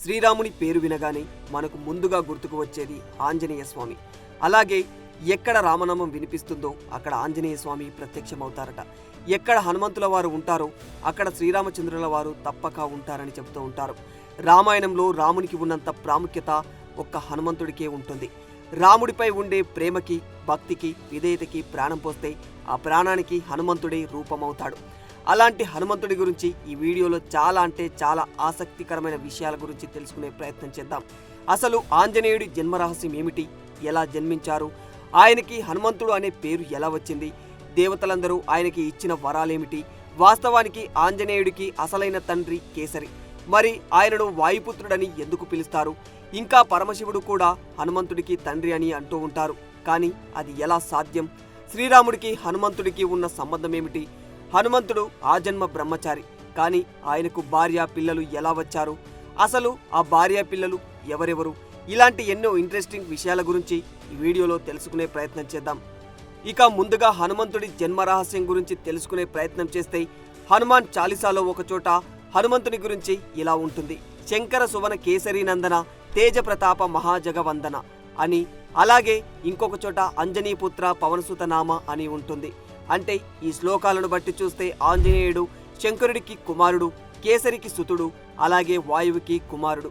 శ్రీరాముని పేరు వినగానే మనకు ముందుగా గుర్తుకు వచ్చేది ఆంజనేయ స్వామి. అలాగే ఎక్కడ రామనామం వినిపిస్తుందో అక్కడ ఆంజనేయ స్వామి ప్రత్యక్షమవుతారట. ఎక్కడ హనుమంతుల వారు ఉంటారో అక్కడ శ్రీరామచంద్రుల వారు తప్పక ఉంటారని చెబుతూ ఉంటారు. రామాయణంలో రామునికి ఉన్నంత ప్రాముఖ్యత ఒక్క హనుమంతుడికే ఉంటుంది. రాముడిపై ఉండే ప్రేమకి, భక్తికి, విధేయతకి ప్రాణం పోస్తే ఆ ప్రాణానికి హనుమంతుడే రూపమవుతాడు. అలాంటి హనుమంతుడి గురించి ఈ వీడియోలో చాలా ఆసక్తికరమైన విషయాల గురించి తెలుసుకునే ప్రయత్నం చేద్దాం. అసలు ఆంజనేయుడి జన్మరహస్యం ఏమిటి, ఎలా జన్మించారు, ఆయనకి హనుమంతుడు అనే పేరు ఎలా వచ్చింది, దేవతలందరూ ఆయనకి ఇచ్చిన వరాలేమిటి, వాస్తవానికి ఆంజనేయుడికి అసలైన తండ్రి కేసరి, మరి ఆయనను వాయుపుత్రుడని ఎందుకు పిలుస్తారు, ఇంకా పరమశివుడు కూడా హనుమంతుడికి తండ్రి అని అంటూ ఉంటారు. కానీ అది ఎలా సాధ్యం, శ్రీరాముడికి హనుమంతుడికి ఉన్న సంబంధం ఏమిటి, హనుమంతుడు ఆజన్మ బ్రహ్మచారి కానీ ఆయనకు భార్య పిల్లలు ఎలా వచ్చారు, అసలు ఆ భార్య పిల్లలు ఎవరెవరు, ఇలాంటి ఎన్నో ఇంట్రెస్టింగ్ విషయాల గురించి ఈ వీడియోలో తెలుసుకునే ప్రయత్నం చేద్దాం. ఇక ముందుగా హనుమంతుడి జన్మరహస్యం గురించి తెలుసుకునే ప్రయత్నం చేస్తే హనుమాన్ చాలీసాలో ఒకచోట హనుమంతుని గురించి ఇలా ఉంటుంది: శంకర సువన కేసరి నందన తేజ ప్రతాప మహాజగవందన అని. అలాగే ఇంకొక చోట అంజనీపుత్ర పవనసుత నామ అని ఉంటుంది. అంటే ఈ శ్లోకాలను బట్టి చూస్తే ఆంజనేయుడు శంకరుడికి కుమారుడు, కేసరికి సుతుడు, అలాగే వాయువుకి కుమారుడు.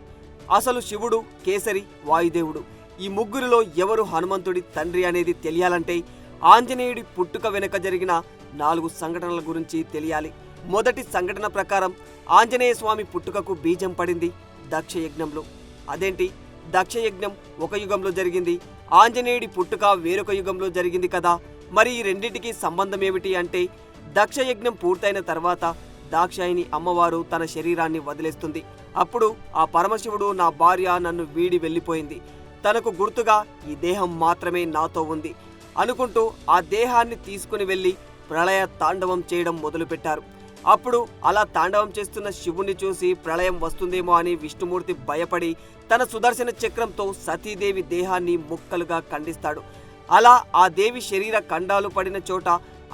అసలు శివుడు, కేసరి, వాయుదేవుడు ఈ ముగ్గురిలో ఎవరు హనుమంతుడి తండ్రి అనేది తెలియాలంటే ఆంజనేయుడి పుట్టుక వెనుక జరిగిన 4 సంఘటనల గురించి తెలియాలి. మొదటి సంఘటన ప్రకారం ఆంజనేయ స్వామి పుట్టుకకు బీజం పడింది దక్షయజ్ఞంలో. అదేంటి, దక్షయజ్ఞం ఒక యుగంలో జరిగింది, ఆంజనేయుడి పుట్టుక వేరొక యుగంలో జరిగింది కదా, మరి ఈ రెండింటికి సంబంధం ఏమిటి అంటే, దక్షయజ్ఞం పూర్తయిన తర్వాత దాక్షాయిని అమ్మవారు తన శరీరాన్ని వదిలేస్తుంది. అప్పుడు ఆ పరమశివుడు నా భార్య నన్ను వీడి వెళ్ళిపోయింది, తనకు గుర్తుగా ఈ దేహం మాత్రమే నాతో ఉంది అనుకుంటూ ఆ దేహాన్ని తీసుకుని వెళ్ళి ప్రళయ తాండవం చేయడం మొదలుపెట్టారు. అప్పుడు అలా తాండవం చేస్తున్న శివుణ్ణి చూసి ప్రళయం వస్తుందేమో అని విష్ణుమూర్తి భయపడి తన సుదర్శన చక్రంతో సతీదేవి దేహాన్ని ముక్కలుగా ఖండిస్తాడు. అలా ఆ దేవి శరీర ఖండాలు పడిన చోట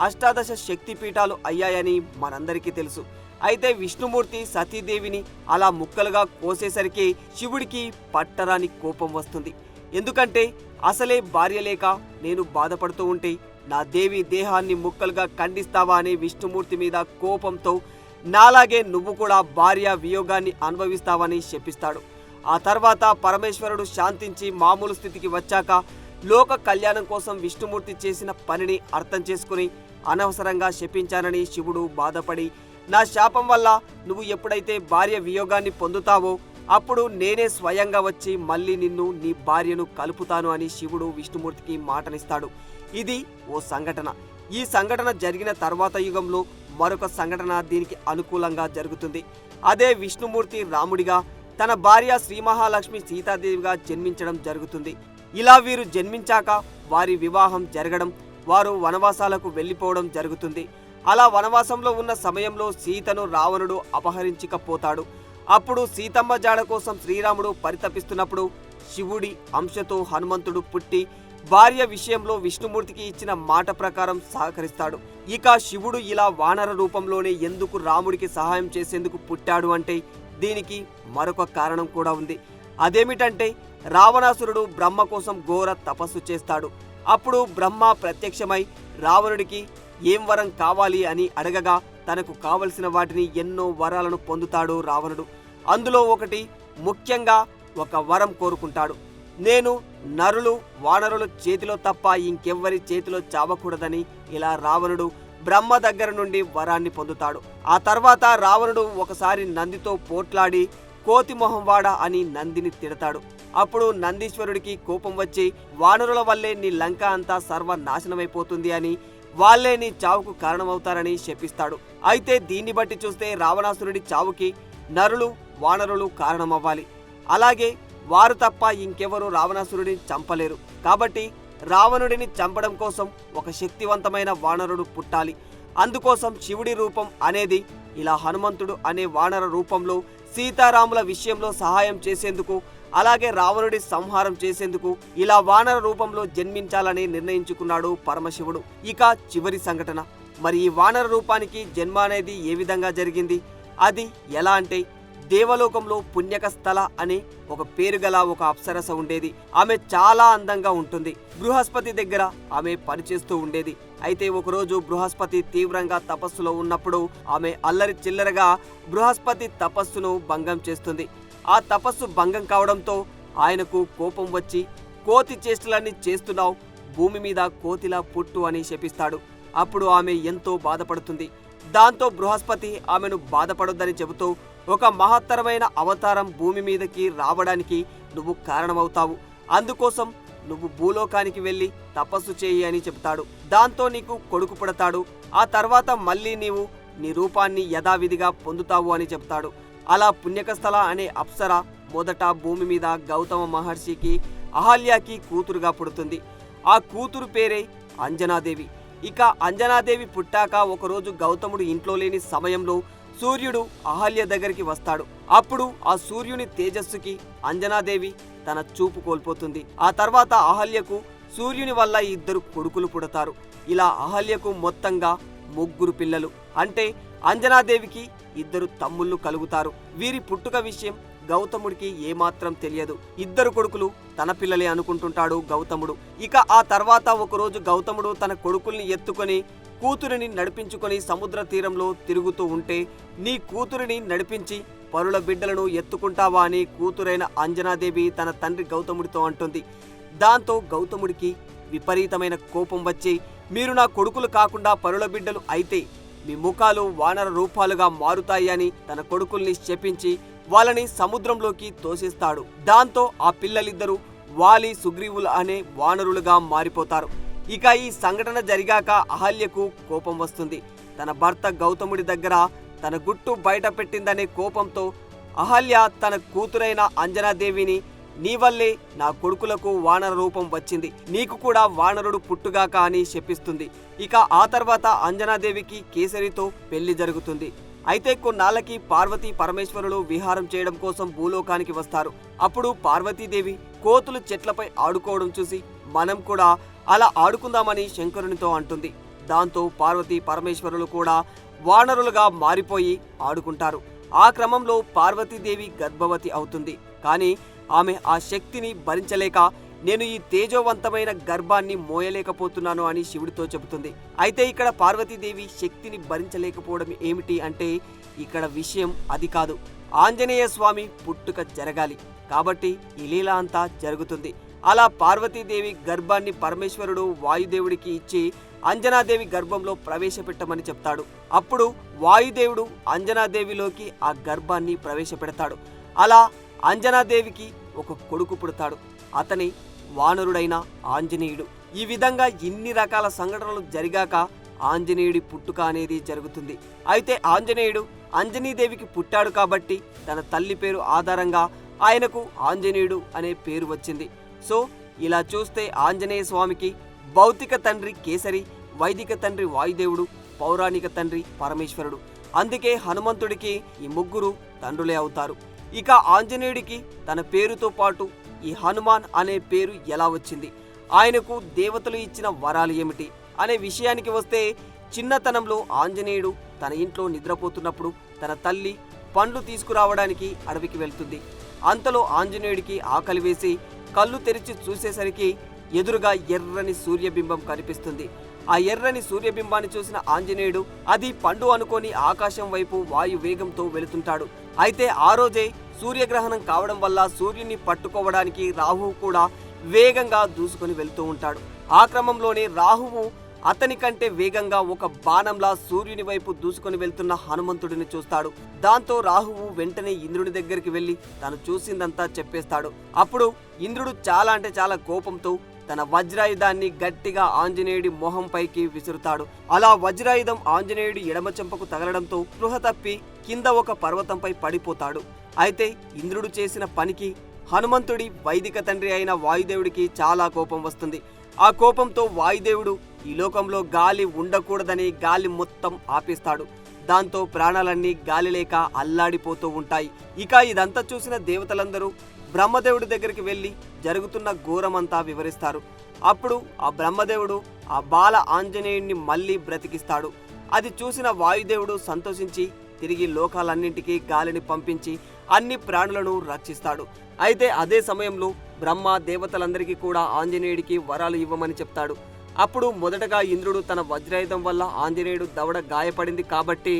18 శక్తిపీఠాలు అయ్యాయని మనందరికీ తెలుసు. అయితే విష్ణుమూర్తి సతీదేవిని అలా ముక్కలుగా కోసేసరికి శివుడికి పట్టరాని కోపం వస్తుంది. ఎందుకంటే అసలే భార్య లేక నేను బాధపడుతూ ఉంటే నా దేవి దేహాన్ని ముక్కలుగా ఖండిస్తావా అనే విష్ణుమూర్తి మీద కోపంతో నాలాగే నువ్వు కూడా భార్య వియోగాన్ని అనుభవిస్తావని శపిస్తాడు. ఆ తర్వాత పరమేశ్వరుడు శాంతించి మామూలు స్థితికి వచ్చాక లోక కళ్యాణం కోసం విష్ణుమూర్తి చేసిన పనిని అర్థం చేసుకుని అనవసరంగా శపించానని శివుడు బాధపడి, నా శాపం వల్ల నువ్వు ఎప్పుడైతే భార్య వియోగాన్ని పొందుతావో అప్పుడు నేనే స్వయంగా వచ్చి మళ్ళీ నిన్ను నీ భార్యను కలుపుతాను అని శివుడు విష్ణుమూర్తికి మాటనిస్తాడు. ఇది ఓ సంఘటన. ఈ సంఘటన జరిగిన తర్వాత యుగంలో మరొక సంఘటన దీనికి అనుకూలంగా జరుగుతుంది. అదే విష్ణుమూర్తి రాముడిగా, తన భార్య శ్రీ మహాలక్ష్మి సీతాదేవిగా జన్మించడం జరుగుతుంది. ఇలా వీరు జన్మించాక వారి వివాహం జరగడం, వారు వనవాసాలకు వెళ్ళిపోవడం జరుగుతుంది. అలా వనవాసంలో ఉన్న సమయంలో సీతను రావణుడు అపహరించకపోతాడు. అప్పుడు సీతమ్మ జాడ కోసం శ్రీరాముడు పరితపిస్తున్నప్పుడు శివుడి అంశతో హనుమంతుడు పుట్టి భార్య విషయంలో విష్ణుమూర్తికి ఇచ్చిన మాట ప్రకారం సహకరిస్తాడు. ఇక శివుడు ఇలా వానర రూపంలోనే ఎందుకు రాముడికి సహాయం చేసేందుకు పుట్టాడు అంటే దీనికి మరొక కారణం కూడా ఉంది. అదేమిటంటే రావణాసురుడు బ్రహ్మ కోసం ఘోర తపస్సు చేస్తాడు. అప్పుడు బ్రహ్మ ప్రత్యక్షమై రావణుడికి ఏం వరం కావాలి అని అడగగా తనకు కావలసిన వాటిని ఎన్నో వరాలను పొందుతాడు రావణుడు. అందులో ఒకటి ముఖ్యంగా ఒక వరం కోరుకుంటాడు: నేను నరులు వానరుల చేతిలో తప్ప ఇంకెవ్వరి చేతిలో చావకూడదని. ఇలా రావణుడు బ్రహ్మ దగ్గర నుండి వరాన్ని పొందుతాడు. ఆ తర్వాత రావణుడు ఒకసారి నందితో పోట్లాడి కోతి మొహంవాడ అని నందిని తిడతాడు. అప్పుడు నందీశ్వరుడికి కోపం వచ్చి వానరుల వల్లే నీ లంక అంతా సర్వనాశనమైపోతుంది అని, వాళ్లే నీ చావుకు కారణమవుతారని శపిస్తాడు. అయితే దీన్ని బట్టి చూస్తే రావణాసురుడి చావుకి నరులు వానరులు కారణమవ్వాలి. అలాగే వారు తప్ప ఇంకెవరు రావణాసురుడిని చంపలేరు. కాబట్టి రావణుడిని చంపడం కోసం ఒక శక్తివంతమైన వానరుడు పుట్టాలి. అందుకోసం శివుడి రూపం అనేది ఇలా హనుమంతుడు అనే వానర రూపంలో సీతారాముల విషయంలో సహాయం చేసేందుకు, అలాగే రావణుడి సంహారం చేసేందుకు ఇలా వానర రూపంలో జన్మించాలని నిర్ణయించుకున్నాడు పరమశివుడు. ఇక చివరి సంఘటన, మరి ఈ వానర రూపానికి జన్మ అనేది ఏ విధంగా జరిగింది, అది ఎలా అంటే దేవలోకంలో పుణ్యక స్థల అనే ఒక పేరు గల ఒక అప్సరస ఉండేది. ఆమె చాలా అందంగా ఉంటుంది. బృహస్పతి దగ్గర ఆమె పనిచేస్తూ ఉండేది. అయితే ఒకరోజు బృహస్పతి తీవ్రంగా తపస్సులో ఉన్నప్పుడు ఆమె అల్లరి చిల్లరగా బృహస్పతి తపస్సును భంగం చేస్తుంది. ఆ తపస్సు భంగం కావడంతో ఆయనకు కోపం వచ్చి, కోతి చేష్టలన్నీ చేస్తున్నావు, భూమి మీద కోతిలా పుట్టు అని శపిస్తాడు. అప్పుడు ఆమె ఎంతో బాధపడుతుంది. దాంతో బృహస్పతి ఆమెను బాధపడొద్దని చెబుతూ, ఒక మహత్తరమైన అవతారం భూమి మీదకి రావడానికి నువ్వు కారణమవుతావు, అందుకోసం నువ్వు భూలోకానికి వెళ్ళి తపస్సు చేయి అని చెబుతాడు. దాంతో నీకు కొడుకు పుడతాడు. ఆ తర్వాత మళ్ళీ నీవు నీ రూపాన్ని యథావిధిగా పొందుతావు అని చెప్తాడు. అలా పుణ్యకస్థల అనే అప్సర మొదట భూమి మీద గౌతమ మహర్షికి అహల్యకి కూతురుగా పుడుతుంది. ఆ కూతురు పేరే అంజనాదేవి. ఇక అంజనాదేవి పుట్టాక ఒకరోజు గౌతముడు ఇంట్లో లేని సమయంలో సూర్యుడు అహల్య దగ్గరికి వస్తాడు. అప్పుడు ఆ సూర్యుని తేజస్సుకి అంజనాదేవి తన చూపు కోల్పోతుంది. ఆ తర్వాత అహల్యకు సూర్యుని వల్ల 2 కొడుకులు పుడతారు. ఇలా అహల్యకు మొత్తంగా 3 పిల్లలు, అంటే అంజనాదేవికి 2 తమ్ముళ్ళు కలుగుతారు. వీరి పుట్టుక విషయం గౌతముడికి ఏమాత్రం తెలియదు. 2 కొడుకులు తన పిల్లలే అనుకుంటుంటాడు గౌతముడు. ఇక ఆ తర్వాత ఒకరోజు గౌతముడు తన కొడుకుల్ని ఎత్తుకొని కూతురిని నడిపించుకొని సముద్ర తీరంలో తిరుగుతూ ఉంటే, నీ కూతురిని నడిపించి పరుల బిడ్డలను ఎత్తుకుంటావా అని కూతురైన అంజనాదేవి తన తండ్రి గౌతముడితో అంటుంది. దాంతో గౌతముడికి విపరీతమైన కోపం వచ్చి, మీరు నా కొడుకులు కాకుండా పరుల బిడ్డలు అయితే మీ ముఖాలు వానర రూపాలుగా మారుతాయి అని తన కొడుకుల్ని శపించి వాళ్ళని సముద్రంలోకి తోసేస్తాడు. దాంతో ఆ పిల్లలిద్దరూ వాలి, సుగ్రీవులు అనే వానరులుగా మారిపోతారు. ఇక ఈ సంఘటన జరిగాక అహల్యకు కోపం వస్తుంది. తన భర్త గౌతముడి దగ్గర తన గుట్టు బయట పెట్టిందనే కోపంతో అహల్య తన కూతురైన అంజనాదేవిని, నీ వల్లే నా కొడుకులకు వానర రూపం వచ్చింది, నీకు కూడా వానరుడు పుట్టుగాక అని శపిస్తుంది. ఇక ఆ తర్వాత అంజనాదేవికి కేసరితో పెళ్లి జరుగుతుంది. అయితే కొన్నాళ్ళకి పార్వతీ పరమేశ్వరులు విహారం చేయడం కోసం భూలోకానికి వస్తారు. అప్పుడు పార్వతీదేవి కోతులు చెట్లపై ఆడుకోవడం చూసి మనం కూడా అలా ఆడుకుందామని శంకరునితో అంటుంది. దాంతో పార్వతీ పరమేశ్వరులు కూడా వానరులుగా మారిపోయి ఆడుకుంటారు. ఆ క్రమంలో పార్వతీదేవి గర్భవతి అవుతుంది. కానీ ఆమె ఆ శక్తిని భరించలేక, నేను ఈ తేజోవంతమైన గర్భాన్ని మోయలేకపోతున్నాను అని శివుడితో చెబుతుంది. అయితే ఇక్కడ పార్వతీదేవి శక్తిని భరించలేకపోవడం ఏమిటి అంటే, ఇక్కడ విషయం అది కాదు. ఆంజనేయ స్వామి పుట్టుక జరగాలి కాబట్టి ఈ లీల అంతా జరుగుతుంది. అలా పార్వతీదేవి గర్భాన్ని పరమేశ్వరుడు వాయుదేవుడికి ఇచ్చి అంజనాదేవి గర్భంలో ప్రవేశపెట్టమని చెప్తాడు. అప్పుడు వాయుదేవుడు అంజనాదేవిలోకి ఆ గర్భాన్ని ప్రవేశపెడతాడు. అలా అంజనాదేవికి ఒక కొడుకు పుడతాడు. అతని వానరుడైన ఆంజనేయుడు. ఈ విధంగా ఇన్ని రకాల సంఘటనలు జరిగాక ఆంజనేయుడి పుట్టుక అనేది జరుగుతుంది. అయితే ఆంజనేయుడు అంజనీదేవికి పుట్టాడు కాబట్టి తన తల్లి పేరు ఆధారంగా ఆయనకు ఆంజనేయుడు అనే పేరు వచ్చింది. సో ఇలా చూస్తే ఆంజనేయ స్వామికి భౌతిక తండ్రి కేసరి, వైదిక తండ్రి వాయుదేవుడు, పౌరాణిక తండ్రి పరమేశ్వరుడు. అందుకే హనుమంతుడికి ఈ 3 తండ్రులే అవుతారు. ఇక ఆంజనేయుడికి తన పేరుతో పాటు ఈ హనుమాన్ అనే పేరు ఎలా వచ్చింది, ఆయనకు దేవతలు ఇచ్చిన వరాలు ఏమిటి అనే విషయానికి వస్తే, చిన్నతనంలో ఆంజనేయుడు తన ఇంట్లో నిద్రపోతున్నప్పుడు తన తల్లి పండ్లు తీసుకురావడానికి అడవికి వెళ్తుంది. అంతలో ఆంజనేయుడికి ఆకలి వేసి కళ్ళు తెరిచి చూసేసరికి ఎదురుగా ఎర్రని సూర్యబింబం కనిపిస్తుంది. ఆ ఎర్రని సూర్యబింబాన్ని చూసిన ఆంజనేయుడు అది పండు అనుకొని ఆకాశం వైపు వాయు వేగంతో వెళుతుంటాడు. అయితే ఆ రోజే సూర్యగ్రహణం కావడం వల్ల సూర్యుని పట్టుకోవడానికి రాహువు కూడా వేగంగా దూసుకొని వెళ్తూ ఉంటాడు. ఆ క్రమంలోనే రాహువు అతని కంటే వేగంగా ఒక బాణంలా సూర్యుని వైపు దూసుకొని వెళ్తున్న హనుమంతుడిని చూస్తాడు. దాంతో రాహువు వెంటనే ఇంద్రుని దగ్గరికి వెళ్లి తను చూసిందంతా చెప్పేస్తాడు. అప్పుడు ఇంద్రుడు చాలా అంటే చాలా కోపంతో తన వజ్రాయుధాన్ని గట్టిగా ఆంజనేయుడి మొహం పైకి విసురుతాడు. అలా వజ్రాయుధం ఆంజనేయుడి ఎడమ చెంపకు తగలడంతో స్పృహ తప్పి కింద ఒక పర్వతంపై పడిపోతాడు. అయితే ఇంద్రుడు చేసిన పనికి హనుమంతుడి వైదిక తండ్రి అయిన వాయుదేవుడికి చాలా కోపం వస్తుంది. ఆ కోపంతో వాయుదేవుడు ఈ లోకంలో గాలి ఉండకూడదని గాలి మొత్తం ఆపేస్తాడు. దాంతో ప్రాణాలన్నీ గాలి లేక అల్లాడిపోతూ ఉంటాయి. ఇక ఇదంతా చూసిన దేవతలందరూ బ్రహ్మదేవుడి దగ్గరికి వెళ్ళి జరుగుతున్న ఘోరమంతా వివరిస్తారు. అప్పుడు ఆ బ్రహ్మదేవుడు ఆ బాల ఆంజనేయుడిని మళ్ళీ బ్రతికిస్తాడు. అది చూసిన వాయుదేవుడు సంతోషించి తిరిగి లోకాలన్నింటికీ గాలిని పంపించి అన్ని ప్రాణులను రక్షిస్తాడు. అయితే అదే సమయంలో బ్రహ్మ దేవతలందరికీ కూడా ఆంజనేయుడికి వరాలు ఇవ్వమని చెప్తాడు. అప్పుడు మొదటగా ఇంద్రుడు తన వజ్రాయుధం వల్ల ఆంజనేయుడు దవడ గాయపడింది కాబట్టి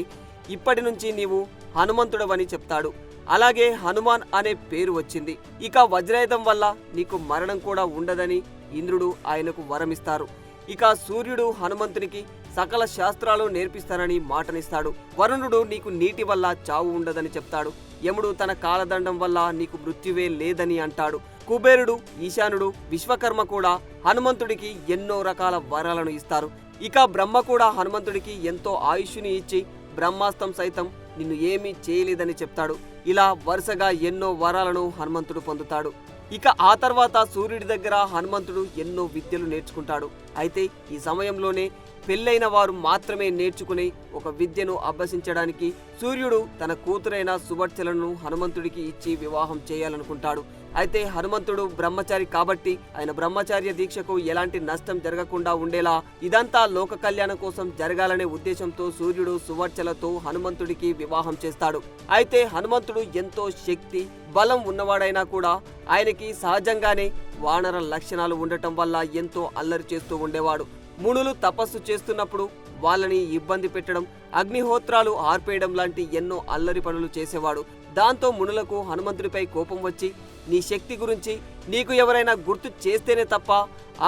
ఇప్పటి నుంచి నీవు హనుమంతుడవని చెప్తాడు. అలాగే హనుమాన్ అనే పేరు వచ్చింది. ఇక వజ్రాయుధం వల్ల నీకు మరణం కూడా ఉండదని ఇంద్రుడు ఆయనకు వరమిస్తారు. ఇక సూర్యుడు హనుమంతునికి సకల శాస్త్రాలు నేర్పిస్తానని మాటనిస్తాడు. వరుణుడు నీకు నీటి వల్ల చావు ఉండదని చెప్తాడు. యముడు తన కాలదండం వల్ల నీకు మృత్యువే లేదని అంటాడు. కుబేరుడు, ఈశానుడు, విశ్వకర్మ కూడా హనుమంతుడికి ఎన్నో రకాల వరాలను ఇస్తారు. ఇక బ్రహ్మ కూడా హనుమంతుడికి ఎంతో ఆయుష్ని ఇచ్చి బ్రహ్మాస్త్రం సైతం నిన్ను ఏమీ చేయలేదని చెప్తాడు. ఇలా వరుసగా ఎన్నో వరాలను హనుమంతుడు పొందుతాడు. ఇక ఆ తర్వాత సూర్యుడి దగ్గర హనుమంతుడు ఎన్నో విద్యలు నేర్చుకుంటాడు. అయితే ఈ సమయంలోనే పెళ్ళైన వారు మాత్రమే నేర్చుకునే ఒక విద్యను అభ్యసించడానికి సూర్యుడు తన కూతురైన సువర్చలను హనుమంతుడికి ఇచ్చి వివాహం చేయాలనుకుంటాడు. అయితే హనుమంతుడు బ్రహ్మచారి కాబట్టి ఆయన బ్రహ్మచార్య దీక్షకు ఎలాంటి నష్టం జరగకుండా ఉండేలా ఇదంతా లోక కళ్యాణం కోసం జరగాలనే ఉద్దేశంతో సూర్యుడు సువర్చలతో హనుమంతుడికి వివాహం చేస్తాడు. అయితే హనుమంతుడు ఎంతో శక్తి బలం ఉన్నవాడైనా కూడా ఆయనకి సహజంగానే వానర లక్షణాలు ఉండటం వల్ల ఎంతో అల్లరి చేస్తూ ఉండేవాడు. మునులు తపస్సు చేస్తున్నప్పుడు వాళ్ళని ఇబ్బంది పెట్టడం, అగ్నిహోత్రాలు ఆర్పేయడం లాంటి ఎన్నో అల్లరి పనులు చేసేవాడు. దాంతో మునులకు హనుమంతుడిపై కోపం వచ్చి నీ శక్తి గురించి నీకు ఎవరైనా గుర్తు చేస్తేనే తప్ప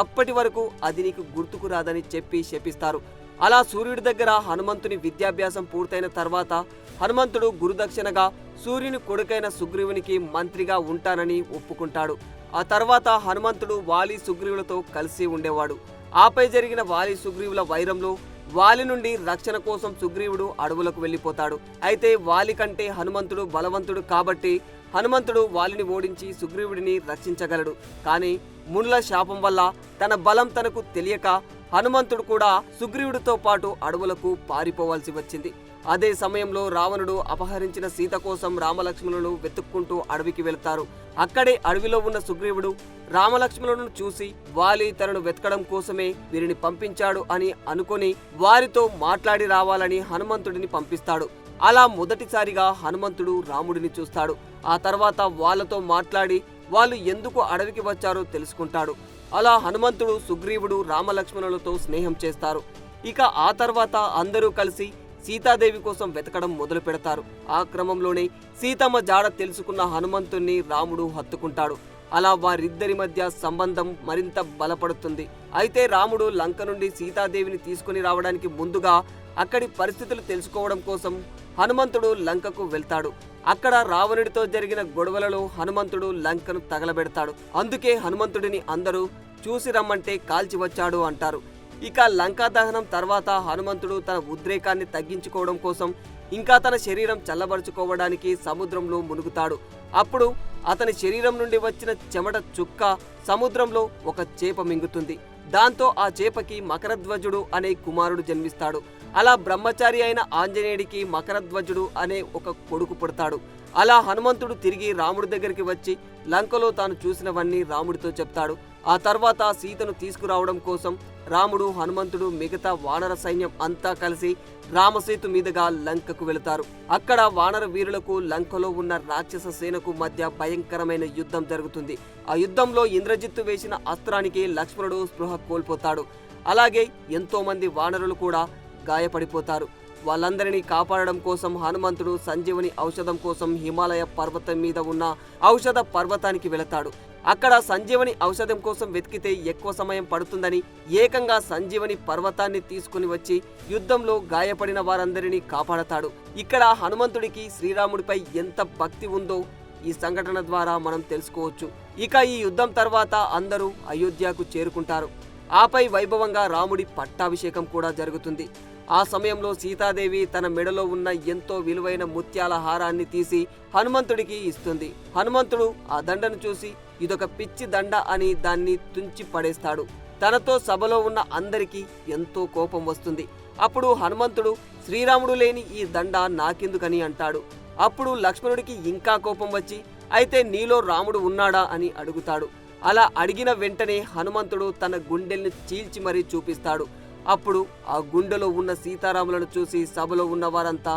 అప్పటి వరకు అది నీకు గుర్తుకు రాదని చెప్పి శపిస్తారు. అలా సూర్యుడి దగ్గర హనుమంతుని విద్యాభ్యాసం పూర్తయిన తర్వాత హనుమంతుడు గురుదక్షిణగా సూర్యుని కొడుకైన సుగ్రీవునికి మంత్రిగా ఉంటానని ఒప్పుకుంటాడు. ఆ తర్వాత హనుమంతుడు వాలి సుగ్రీవులతో కలిసి ఉండేవాడు. ఆపై జరిగిన వాలి సుగ్రీవుల వైరంలో వాలి నుండి రక్షణ కోసం సుగ్రీవుడు అడవులకు వెళ్ళిపోతాడు. అయితే వాలి కంటే హనుమంతుడు బలవంతుడు కాబట్టి హనుమంతుడు వాలిని ఓడించి సుగ్రీవుడిని రక్షించగలడు. కానీ మునుల శాపం వల్ల తన బలం తనకు తెలియక హనుమంతుడు కూడా సుగ్రీవుడితో పాటు అడవులకు పారిపోవాల్సి వచ్చింది. అదే సమయంలో రావణుడు అపహరించిన సీత కోసం రామలక్ష్మణులను వెతుక్కుంటూ అడవికి వెళ్తారు. అక్కడే అడవిలో ఉన్న సుగ్రీవుడు రామలక్ష్మణులను చూసి వాలి తనను వెతకడం కోసమే వీరిని పంపించాడు అని అనుకొని వారితో మాట్లాడి రావాలని హనుమంతుడిని పంపిస్తాడు. అలా మొదటిసారిగా హనుమంతుడు రాముడిని చూస్తాడు. ఆ తర్వాత వాళ్ళతో మాట్లాడి వాళ్ళు ఎందుకు అడవికి వచ్చారో తెలుసుకుంటాడు. అలా హనుమంతుడు సుగ్రీవుడు రామలక్ష్మణులతో స్నేహం చేస్తారు. ఇక ఆ తర్వాత అందరూ కలిసి సీతాదేవి కోసం వెతకడం మొదలు పెడతారు. ఆ క్రమంలోనే సీతమ్మ జాడ తెలుసుకున్న హనుమంతుణ్ణి రాముడు హత్తుకుంటాడు. అలా వారిద్దరి మధ్య సంబంధం మరింత బలపడుతుంది. అయితే రాముడు లంక నుండి సీతాదేవిని తీసుకుని రావడానికి ముందుగా అక్కడి పరిస్థితులు తెలుసుకోవడం కోసం హనుమంతుడు లంకకు వెళ్తాడు. అక్కడ రావణుడితో జరిగిన గొడవలలో హనుమంతుడు లంకను తగలబెడతాడు. అందుకే హనుమంతుడిని అందరూ చూసి రమ్మంటే కాల్చి వచ్చాడు అంటారు. ఇక లంకా దహనం తర్వాత హనుమంతుడు తన ఉద్రేకాన్ని తగ్గించుకోవడం కోసం ఇంకా తన శరీరం చల్లబరుచుకోవడానికి సముద్రంలో మునుగుతాడు. అప్పుడు అతని శరీరం నుండి వచ్చిన చెమట చుక్క సముద్రంలో ఒక చేప మింగుతుంది. దాంతో ఆ చేపకి మకరధ్వజుడు అనే కుమారుడు జన్మిస్తాడు. అలా బ్రహ్మచారి అయిన ఆంజనేయుడికి మకరధ్వజుడు అనే ఒక కొడుకు పుడతాడు. అలా హనుమంతుడు తిరిగి రాముడి దగ్గరికి వచ్చి లంకలో తాను చూసినవన్నీ రాముడితో చెప్తాడు. ఆ తర్వాత సీతను తీసుకురావడం కోసం రాముడు, హనుమంతుడు, మిగతా వానర సైన్యం అంతా కలిసి రామసేతు మీదుగా లంకకు వెళతారు. అక్కడ వానర వీరులకు లంకలో ఉన్న రాక్షస సేనకు మధ్య భయంకరమైన యుద్ధం జరుగుతుంది. ఆ యుద్ధంలో ఇంద్రజిత్తు వేసిన అస్త్రానికి లక్ష్మణుడు స్పృహ కోల్పోతాడు. అలాగే ఎంతో మంది వానరులు కూడా గాయపడిపోతారు. వాళ్ళందరినీ కాపాడడం కోసం హనుమంతుడు సంజీవని ఔషధం కోసం హిమాలయ పర్వతం మీద ఉన్న ఔషధ పర్వతానికి వెళతాడు. అక్కడ సంజీవని ఔషధం కోసం వెతికితే ఎక్కువ సమయం పడుతుందని ఏకంగా సంజీవని పర్వతాన్ని తీసుకుని వచ్చి యుద్ధంలో గాయపడిన వారందరినీ కాపాడతాడు. ఇక్కడ హనుమంతుడికి శ్రీరాముడిపై ఎంత భక్తి ఉందో ఈ సంఘటన ద్వారా మనం తెలుసుకోవచ్చు. ఇక ఈ యుద్ధం తర్వాత అందరూ అయోధ్యకు చేరుకుంటారు. ఆపై వైభవంగా రాముడి పట్టాభిషేకం కూడా జరుగుతుంది. ఆ సమయంలో సీతాదేవి తన మెడలో ఉన్న ఎంతో విలువైన ముత్యాల హారాన్ని తీసి హనుమంతుడికి ఇస్తుంది. హనుమంతుడు ఆ దండను చూసి ఇదొక పిచ్చి దండ అని దాన్ని తుంచి పడేస్తాడు. తనతో సభలో ఉన్న అందరికీ ఎంతో కోపం వస్తుంది. అప్పుడు హనుమంతుడు శ్రీరాముడు లేని ఈ దండ నాకెందుకని అంటాడు. అప్పుడు లక్ష్మణుడికి ఇంకా కోపం వచ్చి అయితే నీలో రాముడు ఉన్నాడా అని అడుగుతాడు. అలా అడిగిన వెంటనే హనుమంతుడు తన గుండెల్ని చీల్చి మరీ చూపిస్తాడు. అప్పుడు ఆ గుండెలో ఉన్న సీతారాములను చూసి సభలో ఉన్న వారంతా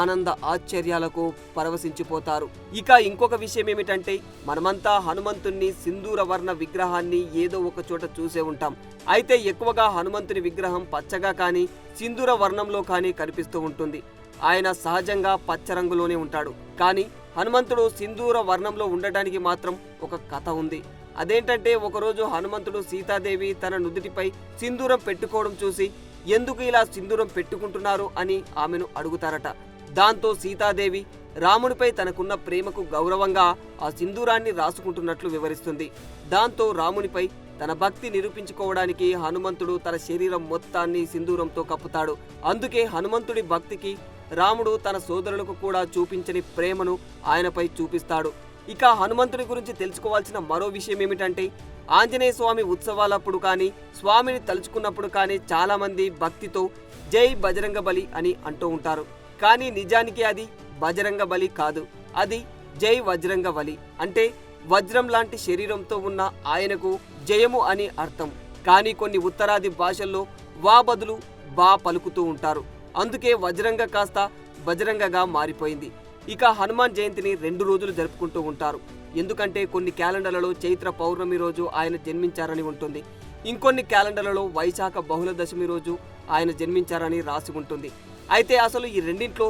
ఆనంద ఆశ్చర్యాలకు పరవశించిపోతారు. ఇక ఇంకొక విషయం ఏమిటంటే, మనమంతా హనుమంతుణ్ణి సింధూర వర్ణ విగ్రహాన్ని ఏదో ఒక చోట చూసే ఉంటాం. అయితే ఎక్కువగా హనుమంతుని విగ్రహం పచ్చగా కానీ సింధూర వర్ణంలో కానీ కనిపిస్తూ ఉంటుంది. ఆయన సహజంగా పచ్చ రంగులోనే ఉంటాడు. కానీ హనుమంతుడు సింధూర వర్ణంలో ఉండటానికి మాత్రం ఒక కథ ఉంది. అదేంటంటే, ఒకరోజు హనుమంతుడు సీతాదేవి తన నుదుటిపై సింధూరం పెట్టుకోవడం చూసి ఎందుకు ఇలా సింధూరం పెట్టుకుంటున్నారు అని ఆమెను అడుగుతారట. దాంతో సీతాదేవి రాముడిపై తనకున్న ప్రేమకు గౌరవంగా ఆ సింధూరాన్ని రాసుకుంటున్నట్లు వివరిస్తుంది. దాంతో రామునిపై తన భక్తి నిరూపించుకోవడానికి హనుమంతుడు తన శరీరం మొత్తాన్ని సింధూరంతో కప్పుతాడు. అందుకే హనుమంతుడి భక్తికి రాముడు తన సోదరులకు కూడా చూపించని ప్రేమను ఆయనపై చూపిస్తాడు. ఇక హనుమంతుడి గురించి తెలుసుకోవాల్సిన మరో విషయం ఏమిటంటే, ఆంజనేయ స్వామి ఉత్సవాలప్పుడు కానీ స్వామిని తలుచుకున్నప్పుడు కానీ చాలా మంది భక్తితో జై బజరంగ బలి అని అంటూ ఉంటారు. కానీ నిజానికి అది బజరంగ బలి కాదు, అది జై వజ్రంగ బలి. అంటే వజ్రం లాంటి శరీరంతో ఉన్న ఆయనకు జయము అని అర్థం. కానీ కొన్ని ఉత్తరాది భాషల్లో వా బదులు బా పలుకుతూ ఉంటారు. అందుకే వజ్రంగ కాస్త బజరంగగా మారిపోయింది. ఇక హనుమాన్ జయంతిని 2 రోజులు జరుపుకుంటూ ఉంటారు. ఎందుకంటే కొన్ని క్యాలెండర్లలో చైత్ర పౌర్ణమి రోజు ఆయన జన్మించారని ఉంటుంది. ఇంకొన్ని క్యాలెండర్లలో వైశాఖ బహుళ దశమి రోజు ఆయన జన్మించారని రాసి ఉంటుంది. అయితే అసలు ఈ రెండింట్లో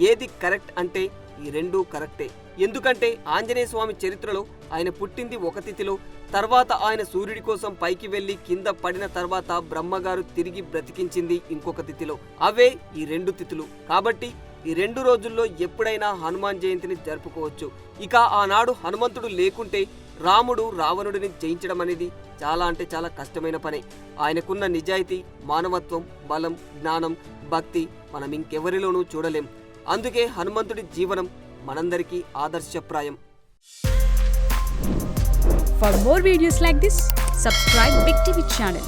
ఏది కరెక్ట్ అంటే ఈ రెండూ కరెక్టే. ఎందుకంటే ఆంజనేయ స్వామి చరిత్రలో ఆయన పుట్టింది ఒక తిథిలో, తర్వాత ఆయన సూర్యుడి కోసం పైకి వెళ్లి కింద పడిన తర్వాత బ్రహ్మగారు తిరిగి బ్రతికించింది ఇంకొక తిథిలో. అవే ఈ 2 తిథులు. కాబట్టి ఈ 2 రోజుల్లో ఎప్పుడైనా హనుమాన్ జయంతిని జరుపుకోవచ్చు. ఇక ఆనాడు హనుమంతుడు లేకుంటే రాముడు రావణుడిని జయించడం అనేది చాలా అంటే చాలా కష్టమైన పనే. ఆయనకున్న నిజాయితీ, మానవత్వం, బలం, జ్ఞానం, భక్తి మనం ఇంకెవరిలోనూ చూడలేం. అందుకే హనుమంతుడి జీవనం మనందరికీ ఆదర్శప్రాయం. For more videos like this, subscribe Big TV channel.